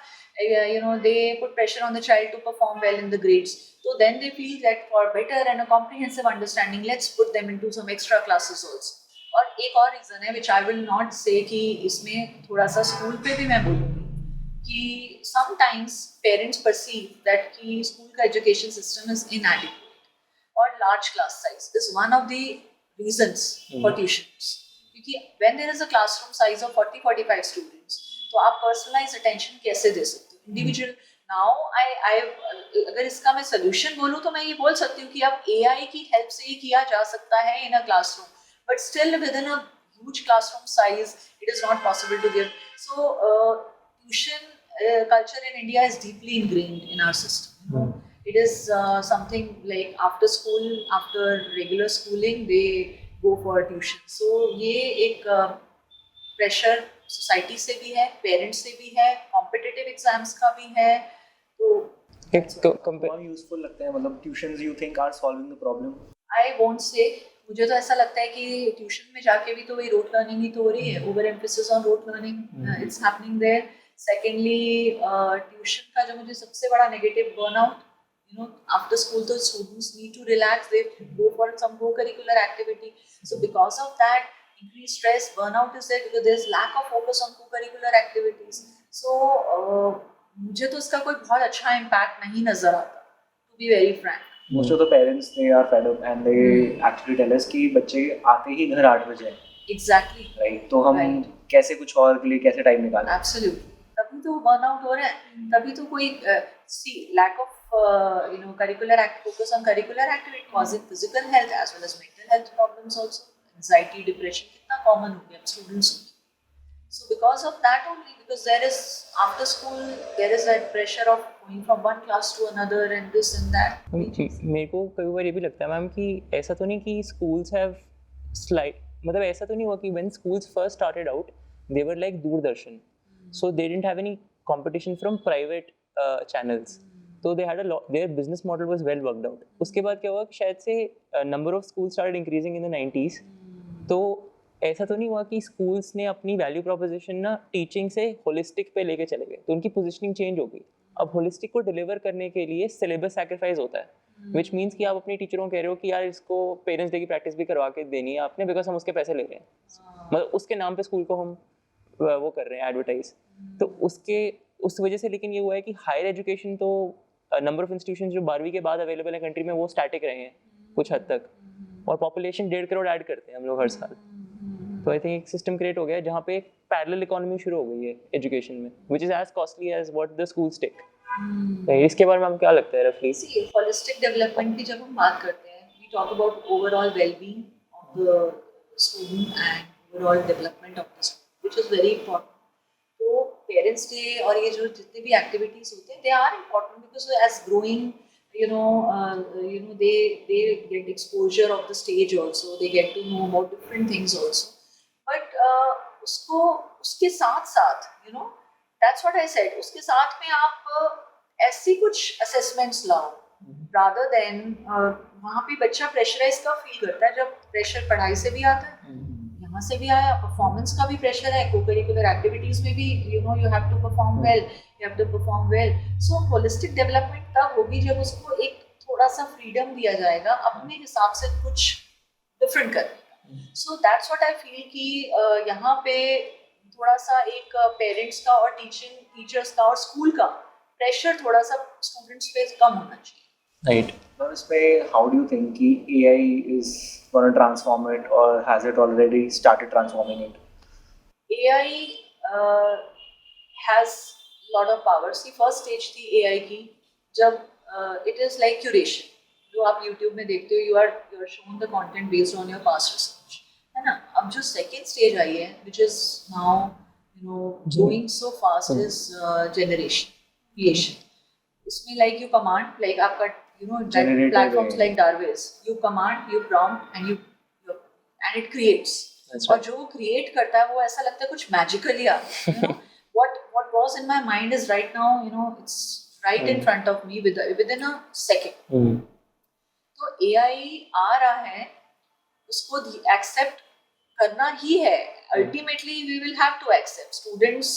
you know, they put pressure on the child to perform well in the grades, so then they feel that for better and a comprehensive understanding, let's put them into some extra classes also. और एक और reason है which I will not say कि इसमें थोड़ा सा school पे भी मैं बोलूँगी कि sometimes parents perceive that कि स्कूल का education system is inadequate और large class size is one of the reasons for tuitions. क्योंकि when there is a classroom size of 40-45 students, तो आप पर्सनलाइज अटेंशन कैसे दे सकते हो इंडिविजुअल. नाउ आई अगर इसका मैं सोल्यूशन बोलूँ तो मैं ये बोल सकती हूँ कि अब AI की हेल्प से ही किया जा सकता है in a classroom, but still within a huge classroom size it is not possible to give. So tuition culture in India is deeply ingrained in our system. It is something like after school, after regular schooling, they go for tuition. So ये एक pressure society से भी है, parents से भी है, competitive exams का भी है. तो बहुत यूजफुल लगता है. मतलब tuitions you think are solving the problem? I won't say. मुझे तो ऐसा लगता है कि ट्यूशन में जाके भी तो वही रोट लर्निंग ही तो हो रही है. Over emphasis on rote learning it's happening there. Secondly tuition का जो मुझे सबसे बड़ा negative burnout, you know, after school the students need to relax, they go for some co-curricular activity. So because of that increased stress, burnout is there because there is lack of focus on co-curricular activities. So मुझे तो इसका कोई बहुत अच्छा impact नहीं नजर आता, to be very frank. Most of the parents, they are fed up and they actually tell us कि बच्चे आते ही घर 8 बजे हैं. Exactly. Right. तो हम कैसे कुछ और के लिए कैसे टाइम निकालें? Absolutely. तभी तो burnout हो रहा है. तभी तो कोई see lack of you know focus on curricular activity causing physical health as well as mental health problems also. Anxiety, depression कितना common हो गया students को. So because of that only, because there is after school there is that pressure of going from one class to another and this and that. मेरे को कई बार ये भी लगता है मैम कि ऐसा तो नहीं कि schools have slight, मतलब ऐसा तो नहीं हुआ कि when schools first started out they were like Doordarshan, so they didn't have any competition from private channels. So they had a lot, their business model was well worked out. उसके बाद क्या हुआ कि शायद से number of schools started increasing in the 90s. तो ऐसा तो नहीं हुआ कि schools ने अपनी value proposition ना teaching से holistic पे लेके चले गए, तो उनकी positioning change हो गई. अब holistic को deliver करने के लिए syllabus sacrifice होता है, which means कि आप अपने टीचरों को कह रहे हो कि यार इसको पेरेंट्स डे की प्रैक्टिस भी करवा के देनी है आपने बिकॉज हम उसके पैसे ले रहे हैं, मतलब उसके नाम पे स्कूल को हम वो कर रहे हैं एडवर्टाइज. तो उस वजह से लेकिन ये हुआ है कि हायर एजुकेशन तो नंबर ऑफ इंस्टीट्यूशन जो 12वीं के बाद अवेलेबल है कंट्री में वो स्टैटिक रहे हैं कुछ हद तक, और पॉपुलेशन 1.5 करोड़ ऐड करते हैं हम लोग हर साल. तो आई थिंक एक सिस्टम क्रिएट हो गया है जहाँ पे एक पैरेलल इकोनॉमी शुरू हो गई है एजुकेशन में, which is as costly as what the schools take. इसके बारे में आपको क्या लगता है रफली? होलिस्टिक डेवलपमेंट की जब हम बात करते हैं, we talk about overall wellbeing of the student and overall development of the student, which is very important. तो पेरेंट्स डे और ये जो जितने भी एक्टिविटीज होते हैं, they are important because as growing they get exposure of the stage also, they get to know about different things also. But उसको उसके साथ साथ that's what I said, उसके साथ में आप ऐसी कुछ assessments लाओ rather than वहाँ पे बच्चा प्रेशराइज का फील करता है, जब प्रेशर पढ़ाई से भी आता है, यहाँ से भी आया, परफॉर्मेंस का भी प्रेशर है, को करिकुलर एक्टिविटीज में भी you have to perform well, you have to perform well. So holistic development तब होगी जब उसको एक थोड़ा सा फ्रीडम दिया जाएगा अपने हिसाब से कुछ डिफरेंट करने का. So that's what I feel कि यहाँ पे थोड़ा सा एक पेरेंट्स का और टीचर्स का और स्कूल का प्रेशर थोड़ा सा स्टूडेंट्स पे कम होना चाहिए. Right. Now, how do you think कि AI is going to transform it, or has it already started transforming it? AI has a lot of power. See, first stage थी AI की जब it is like curation. जो आप YouTube में देखते हो, you are shown the content based on your past research, है ना. अब जो second stage आई है, which is now growing so fast, is generation, creation. इसमें like you command, like आपका platforms like Darwiz, you command, you prompt, and it creates. और जो create करता है वो ऐसा लगता है कुछ magically आ गया. What was in my mind is right now, it's right in front of me within a second. तो AI आ रहा है, उसको accept करना ही है. Ultimately we will have to accept. Students,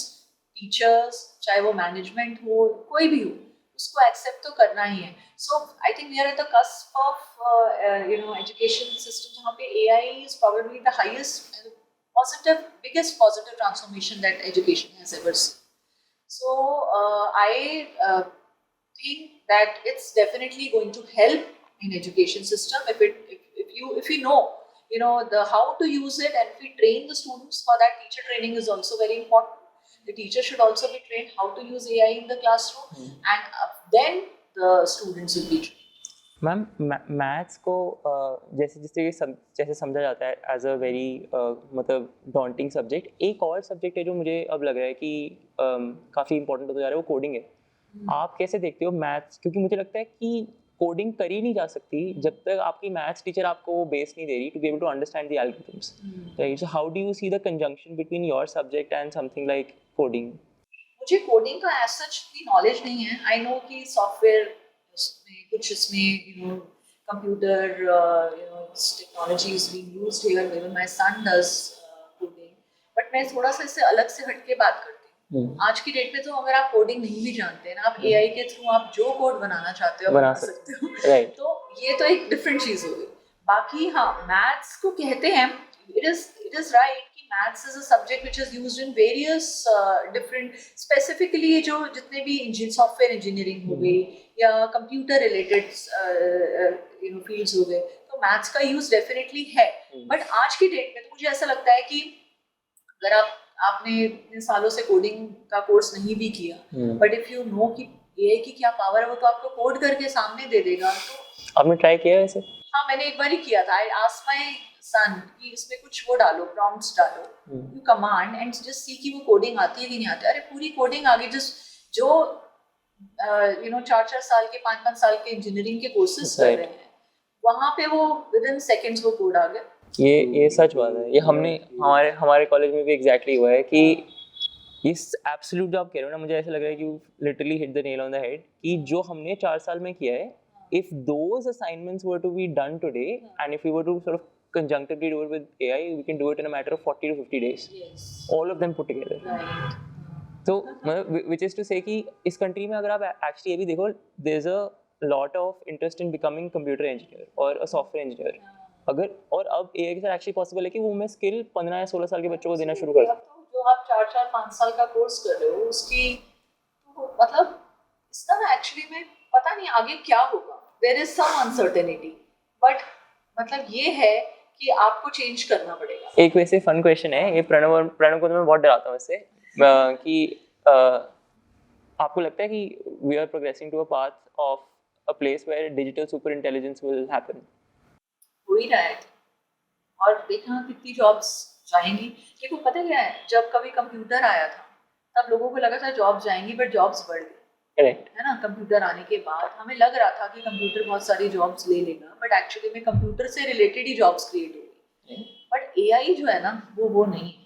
teachers, चाहे वो management हो, कोई भी हो, उसको एक्सेप्ट तो करना ही है. So I think we are at the cusp of education system जहाँ पे AI is probably the highest biggest positive transformation that education has ever seen. So I think that it's definitely going to help in education system if you know the how to use it, and if we train the students for that. Teacher training is also very important. The teacher should also be trained how to use AI in the classroom, and then the students will be trained. Ma'am maths को जैसे समझा जाता है as a very मतलब daunting subject, एक और subject है जो मुझे अब लग रहा है कि काफ़ी इंपॉर्टेंट होता जा रहा है, वो कोडिंग है. आप कैसे देखते हो मैथ्स? क्योंकि मुझे लगता है कि कोडिंग कर ही नहीं जा सकती जब तक आपकी मैथ्स टीचर आपको वो बेस नहीं दे रही to be able to understand the algorithms, right? So how do you see the conjunction between your subject and something like coding? मुझे कोडिंग का एज सच की नॉलेज नहीं है. आई नो कि सॉफ्टवेयर इसमें computer technology is being used here, even my son does coding. But मैं थोड़ा सा इससे अलग से हटके बात करती हूँ. आज की डेट में तो अगर आप कोडिंग नहीं भी जानते हैं ना, आप AI के थ्रू आप जो कोड बनाना चाहते हो बना सकते हो. right. तो ये तो एक डिफरेंट चीज हो गई. बाकी हाँ, मैथ्स को कहते हैं, it is right कि maths is a subject which is used in various different, specifically जो जितने भी सॉफ्टवेयर इंजीनियरिंग हो गई या कंप्यूटर रिलेटेड फील्ड्स हो गए, तो मैथ्स का यूज डेफिनेटली है. बट आज की डेट में तो मुझे ऐसा लगता है कि अगर आपने इतने सालों से कोडिंग का कोर्स नहीं भी किया, बट इफ यू नो कि AI की क्या पावर है, वो तो आपको कोड करके सामने दे देगा. तो आपने ट्राई किया वैसे? हाँ, मैंने एक बार ही किया था. आई आस्क्ड माय सन कि इसमें कुछ वो डालो, प्रॉम्प्ट्स डालो, you command and just see कि वो कोडिंग आती है कि नहीं आती. अरे पूरी कोडिंग आ गई. जस्ट जो 4-4 साल के 5-5 साल के इंजीनियरिंग के कोर्सेज कर रहे हैं, वहाँ पे वो विदिन सेकंड्स वो कोड आ गया. ये सच बात है. ये हमारे कॉलेज में भी एग्जैक्टली हुआ है कि इस एब्सोल्यूट जो आप कह रहे हो ना, मुझे ऐसा लग रहा है कि you literally hit the nail on the head कि जो हमने 4 साल में किया है, if those assignments were to be done today and if we were to sort of conjunctively do it with AI, we can do it in a matter of 40 to 50 days. Yes. All of them put together. Right. So which is to say कि इस country में अगर आप actually ये भी देखो, there's a lot of interest in becoming computer engineer or a software engineer. अगर और अब AI के साथ एक्चुअली पॉसिबल है कि वो मैं स्किल 15 या 16 साल के बच्चों को देना शुरू कर दूँ. जो आप 4-5 साल का कोर्स कर रहे हो, उसकी तो मतलब इसका ना एक्चुअली में पता नहीं आगे क्या होगा. There is some uncertainty, but मतलब ये है कि आपको चेंज करना पड़ेगा. एक वैसे फन क्वेश्चन है ये, प्रणव को तो मैं बहुत डराता हूँ इससे कि आपको लगता है कि we are progressing to a path of a place where digital super intelligence will happen? हो ही रहा है. और देखना कितनी जॉब्स जाएंगी। देखो पता क्या है, जब कभी कंप्यूटर आया था तब लोगों को लगा था जॉब्स जाएंगी, बट जॉब्स बढ़ गई, करेक्ट। है ना। कंप्यूटर आने के बाद हमें लग रहा था कि कंप्यूटर बहुत सारी जॉब्स ले लेगा, बट एक्चुअली में कंप्यूटर से रिलेटेड ही जॉब्स क्रिएट हो गई। बट एआई जो है ना वो नहीं है।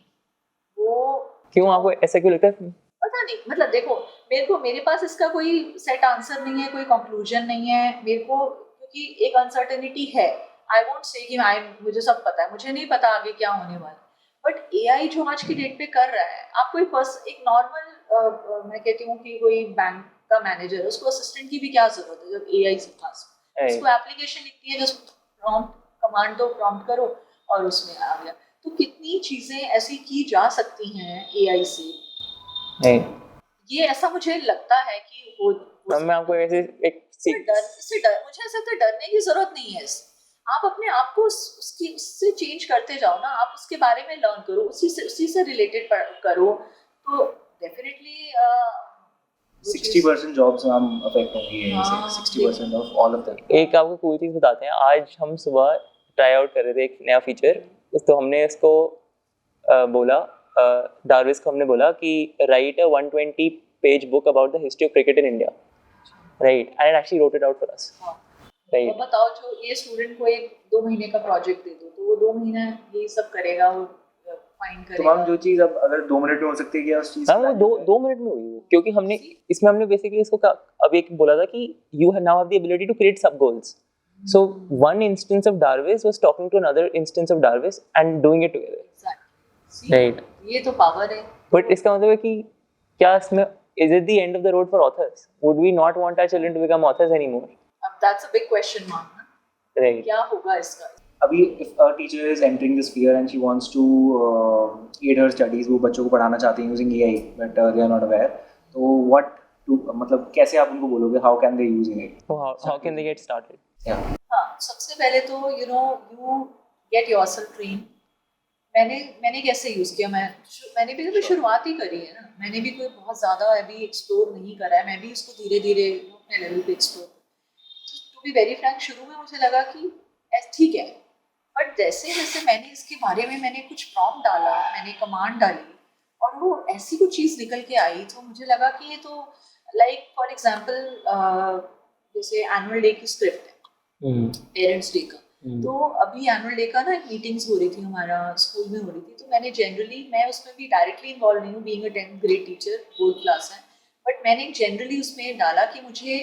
वो क्यों आपको ऐसा क्यों लगता है? पता नहीं, मतलब देखो मेरे पास इसका कोई सेट आंसर नहीं है, कोई कंक्लूजन नहीं है मेरे को, क्योंकि एक अनसर्टेनिटी है। आई वोंट से कि मुझे सब पता है, मुझे नहीं पता आगे क्या होने वाला। बट एआई जो आज की डेट पे कर रहा है, आप कोई एक नॉर्मल मैं कहती हूँ कि कोई बैंक का मैनेजर है, उसको असिस्टेंट की भी क्या जरूरत है जब एआई से पास। उसको एप्लीकेशन लिखती है, जस्ट प्रॉम्प्ट कमांड दो, प्रॉम्प्ट करो और उसमें आ गया। तो कितनी चीजें ऐसी की जा सकती हैं एआई से। ये ऐसा मुझे लगता है कि वो मैं आपको ऐसे एक मुझे ऐसा तो डरने की जरूरत नहीं है। आप अपने आप को उससे चेंज करते जाओ ना, आप उसके बारे में लर्न करो, उसी से रिलेटेड करो, तो डेफिनेटली 60% जॉब्स हम अफेक्ट होंगी इनसे, 60% ऑफ ऑल ऑफ दैट। एक आपको कोई चीज़ बताते हैं, आज हम सुबह ट्राई आउट कर रहे थे एक नया फीचर, तो हमने इसको बोला, डार्विस को हमने बोला कि right a 120 page book about the history of cricket in India, right, and actually wrote it out for us. Right, बताओ जो ये स्टूडेंट को 1-2 महीने का प्रोजेक्ट दे दो तो वो 2 महीने ये सब करेगा, वो फाइंड करेगा। तो हम जो चीज़ अब अगर 2 मिनट में हो सकती है क्या उस चीज़, हाँ वो 2 मिनट में हुई, क्योंकि हमने इसमें हमने बेसिकली इसको अब एक बोला था कि you now have the ability to create sub goals. So one instance of Darwiz was talking to another instance of Darwiz and doing it together. Exactly. Right. ये तो पावर है। But इसका मतलब है कि क्या इसमें is it the end of the road for authors? Would we not want our children to become authors anymore? अब that's a big question mark. Right. क्या होगा इसका? अभी if a teacher is entering this sphere and she wants to aid her studies, वो बच्चों को पढ़ाना चाहती हैं using AI, but they are not aware. तो what to, मतलब कैसे आप उनको बोलोगे how can they use AI? How can they get started? हाँ, सबसे पहले तो you get yourself trained. मैंने कैसे यूज़ किया, मैंने भी तो शुरुआत ही करी है ना, मैंने भी कोई बहुत ज़्यादा अभी एक्सप्लोर नहीं करा है, मैं भी इसको धीरे धीरे अपने लेवल पे explore. To be very frank, शुरू में मुझे लगा कि ठीक है, बट जैसे जैसे मैंने इसके बारे में मैंने कुछ प्रॉम्प्ट डाला, मैंने कमांड डाली और वो ऐसी कुछ चीज़ निकल के आई, तो मुझे लगा कि ये तो लाइक फॉर एग्जाम्पल जैसे एनुअल डे की स्क्रिप्ट है, पेरेंट्स डे का, तो अभी एनुअल डे का ना एक मीटिंग्स हो रही थी हमारा स्कूल में हो रही थी, तो मैं उसमें भी डायरेक्टली इन्वॉल्व नहीं हूँ, being a 10th grade teacher, board class है, बट मैंने जनरली उसमें डाला कि मुझे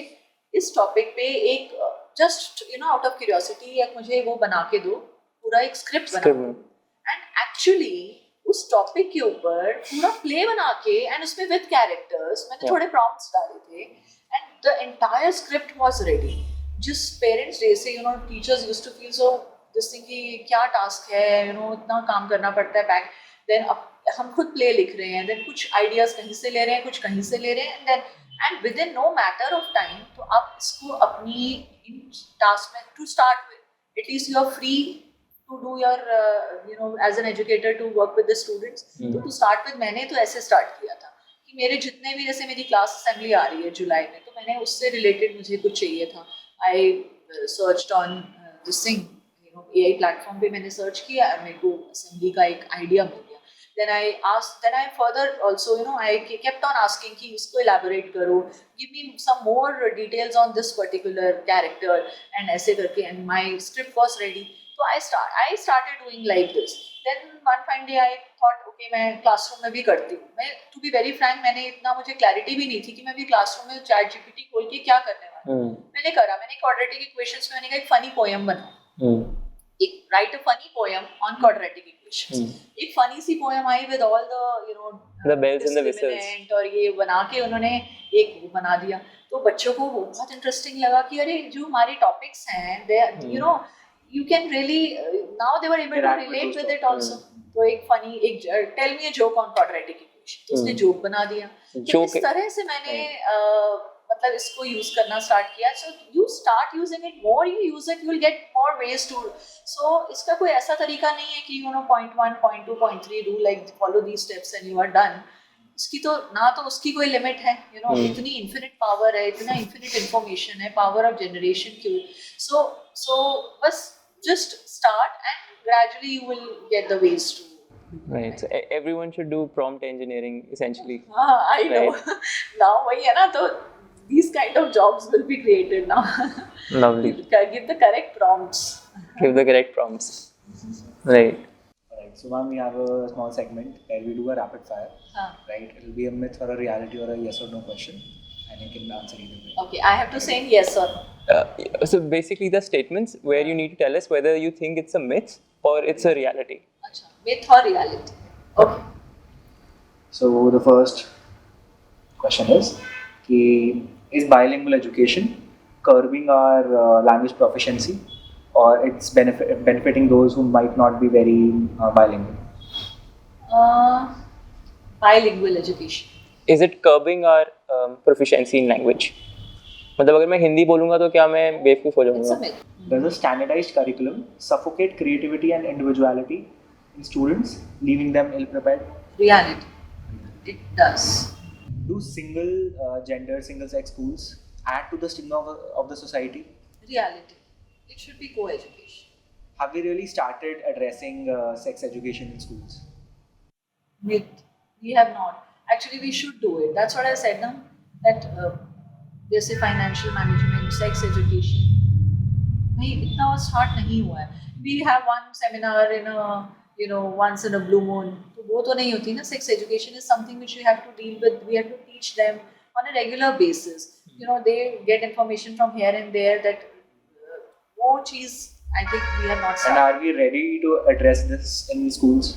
इस टॉपिक पे एक जस्ट आउट ऑफ क्यूरियोसिटी एक मुझे वो बना के दो, पूरा एक स्क्रिप्ट बना दो, एंड एक्चुअली उस टॉपिक के ऊपर पूरा प्ले बना के एंड उसमें विद कैरेक्टर्स मैंने थोड़े प्रॉम्प्ट्स डाले थे and the entire script was ready. जिस पेरेंट्स डे से teachers used to feel so this thing कि क्या टास्क है, इतना काम करना पड़ता है बैक, देन अब हम खुद प्ले लिख रहे हैं, देन कुछ आइडियाज कहीं से ले रहे हैं, कुछ कहीं से ले रहे हैं, then and within no matter of time, तो आप इसको अपनी टास्क में to start with at least you are free to do your as an educator to work with the students. तो to start with मैंने तो ऐसे start किया था कि मेरे जितने भी, जैसे मेरी क्लास असेंबली आ रही है जुलाई में, तो मैंने उससे रिलेटेड मुझे कुछ चाहिए था, I searched on this thing, AI platform पे मैंने सर्च किया और मेरे को असेंबली का एक आइडिया मिल गया। Then I further also I kept on asking कि इसको elaborate करो, give me some more details on this particular character, and ऐसे करके, and my script was ready. So I started doing like this. Then one fine day I thought okay मैं classroom में भी करती हूँ। मैं to be very frank मैंने इतना मुझे clarity भी नहीं थी कि मैं भी classroom में chat GPT खोल के क्या करने वाली हूँ। मैंने quadratic equations में मैंने कहा एक funny poem बनाया, एक write a funny poem on quadratic equations। एक funny C poem I with all the the bells and the whistles, और ये बना के उन्होंने एक वो बना दिया, तो बच्चों को वो बहुत इंटरेस्टिंग लगा कि अरे जो हमारे टॉपिक्स हैं they you can really now they were able to relate with it also। तो एक funny एक tell me a joke on quadratic equation, तो उसने joke बना दिया। तो इस तरह से मैंने मतलब इसको यूज करना स्टार्ट किया। So you start using it, more you use it, you will get more ways to. So इसका कोई ऐसा तरीका नहीं है कि point 1, point 2, point 3 do like follow these steps and you are done. इसकी तो ना तो उसकी कोई लिमिट है, इतनी इन्फिनिट पावर है, इतना इन्फिनिट इंफॉर्मेशन है, पावर ऑफ जनरेशन की। सो बस just start and gradually you will get the ways to. Right. So everyone should do prompt engineering essentially. I know. Now वही है ना, तो these kind of jobs will be created now. Lovely. Give the correct prompts. Give the correct prompts. Right. Alright, so ma'am, we have a small segment where we do a rapid fire. Right? It will be a myth or a reality or a yes or no question, and you can answer either way. Okay, I have to say yes or no. So basically, the statements where you need to tell us whether you think it's a myth or it's a reality. अच्छा, myth or reality. Okay. So the first question is bilingual education curbing our language proficiency, or it's benefiting those who might not be very bilingual? Bilingual education. Is it curbing our proficiency in language? मतलब अगर मैं हिंदी बोलूँगा तो क्या मैं बेवकूफ़ हो It's a जाऊँगा? myth. Does a standardized curriculum suffocate creativity and individuality in students, leaving them ill-prepared? Reality. It does. Do single gender, single-sex schools add to the stigma of the society? Reality. It should be co-education. Have we really started addressing sex education in schools? Myth. We have not. Actually, we should do it. That's what I said now. That जैसे financial management, sex education नहीं, इतना start नहीं हुआ है. We have one seminar in once in a blue moon, तो वो तो नहीं होती ना. Sex education is something which we have to deal with. We have to teach them on a regular basis. They get information from here and there. That वो चीज़ I think we are not. And are we ready to address this in schools?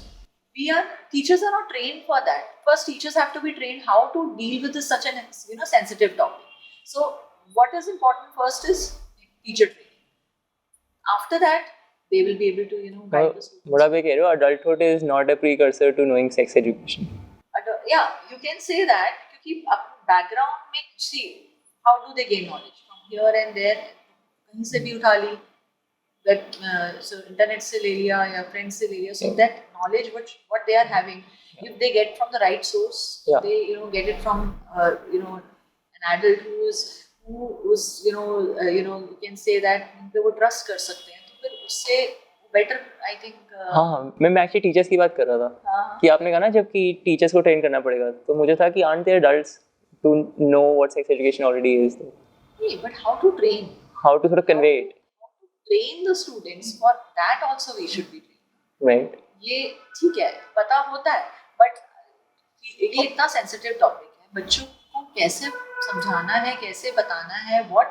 Teachers are not trained for that. First, teachers have to be trained how to deal with such an sensitive topic. So what is important first is teacher training. After that, they will be able to guide the students. what आप ये कह रहे हो, adulthood is not a precursor to knowing sex education? Yeah, you can say that. क्योंकि background में see how do they gain knowledge from here and there. कहीं से भी उठा ली, that so internet से ले लिया या friends से ले लिया. So that knowledge what they are having, if they get from the right source, they get it from an adult who's you can say that they वो trust कर सकते हैं, तो फिर उससे better I think. हाँ, मैं एक्चुअली टीचर्स की बात कर रहा था कि आपने कहा ना जब कि टीचर्स को ट्रेन करना पड़ेगा, तो मुझे था कि aren't they adults to know what sex education already is? But how to train? How to sort of convey it? How to train the students, for that also we should be trained. Right. ये ठीक है, पता होता है, but ये इतना sensitive topic है, बच्चों को कैसे समझाना है, कैसे बताना है, what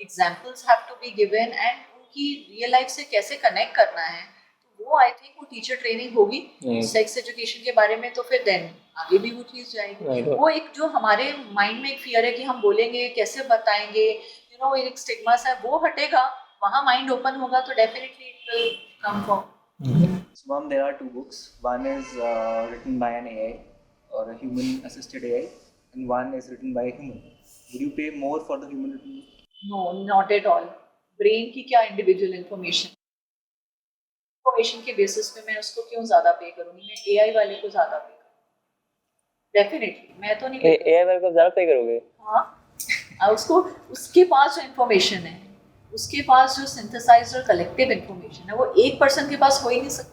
examples have to be given and उनकी रियल लाइफ से कैसे कनेक्ट करना है, तो वो आई थिंक वो टीचर ट्रेनिंग होगी. सेक्स एजुकेशन के बारे में तो फिर देन आगे भी वो चीज़ जाएगी. वो एक जो हमारे माइंड में एक फियर है कि हम बोलेंगे कैसे बताएंगे, एक स्टिग्मा है, वो हटेगा, वहाँ माइंड ओपन होगा, तो definitely it will come for. So ma'am, there are two books. One is written by an AI or a human-assisted AI, and one is written by a human. Would you pay more for the human written book? No, not at all. Brain की क्या individual information के basis पे मैं उसको क्यों ज़्यादा पे करूँगी? मैं एआई वाले को ज़्यादा पे करूँगी. डेफिनेटली मैं तो नहीं. एआई वाले को ज़्यादा पे करोगे? हाँ, उसके पास जो इंफॉर्मेशन है, उसके पास जो सिंथेसाइज्ड और कलेक्टिव इंफॉर्मेशन है, वो एक पर्सन के पास हो ही नहीं सकता.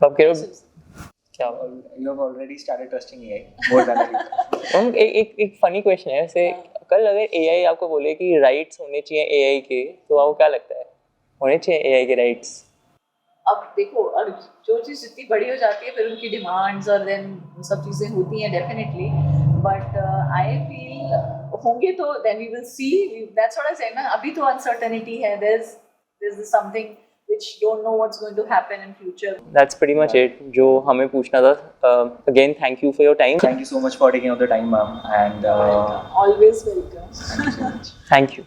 तो आप कह रहे हो क्या? You have already started trusting AI more than anything. एक फनी क्वेश्चन है वैसे. कल अगर एआई आपको बोले कि राइट्स होने चाहिए एआई के, तो आपको क्या लगता है होने चाहिए एआई के राइट्स? अब देखो, जो चीज़ जितनी बड़ी हो जाती है फिर उनकी डिमांड्स और देन सब चीज़ें होती हैं डेफिनेटली, बट आई फील होंगे तो then we will see. That's what I said ना, अभी तो अनसर्टेनिटी है. There is something which don't know what's going to happen in future. That's pretty much it जो हमें पूछना था. Again, thank you for your time. Thank you so much for taking out the time, ma'am, and Always welcome. thank you so much. Thank you.